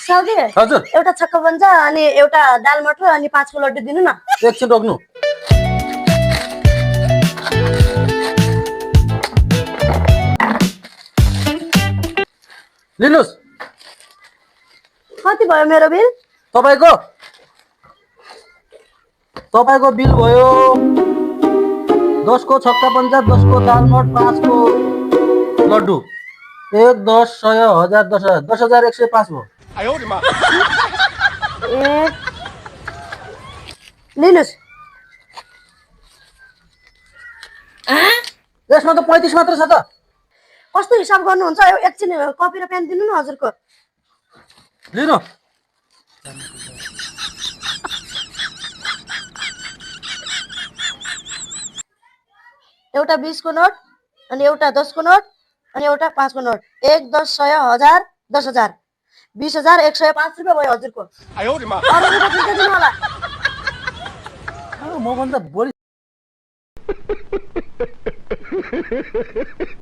Saudi हजुर एउटा छक्का बन्छ अनि एउटा दाल मटर अनि 5 को लड्डु दिनु न। एकछिन रोक्नु। लिनुस्। कति भयो मेरो बिल? तपाईको बिल भयो 10 को छक्का पंजा, 10 को दाल मट, 5 को लड्डू, 1 10 100 1000 10,000 10,105 भयो। ए लिनुस्। यसमा त 35 मात्र छ त। कस्तो हिसाब गर्नुहुन्छ? एकछिन कपी र पेन दिनु न हजुरको। लिनु। एउटा 20 को नोट अनि एउटा 10 को नोट अनि एउटा 5 को नोट, 1 10 100 1000 10,000 20,105 रुपैयाँ भयो हजुरको। अरु रुपैयाँ दिन्छ दिनु होला। म भन्दा बढी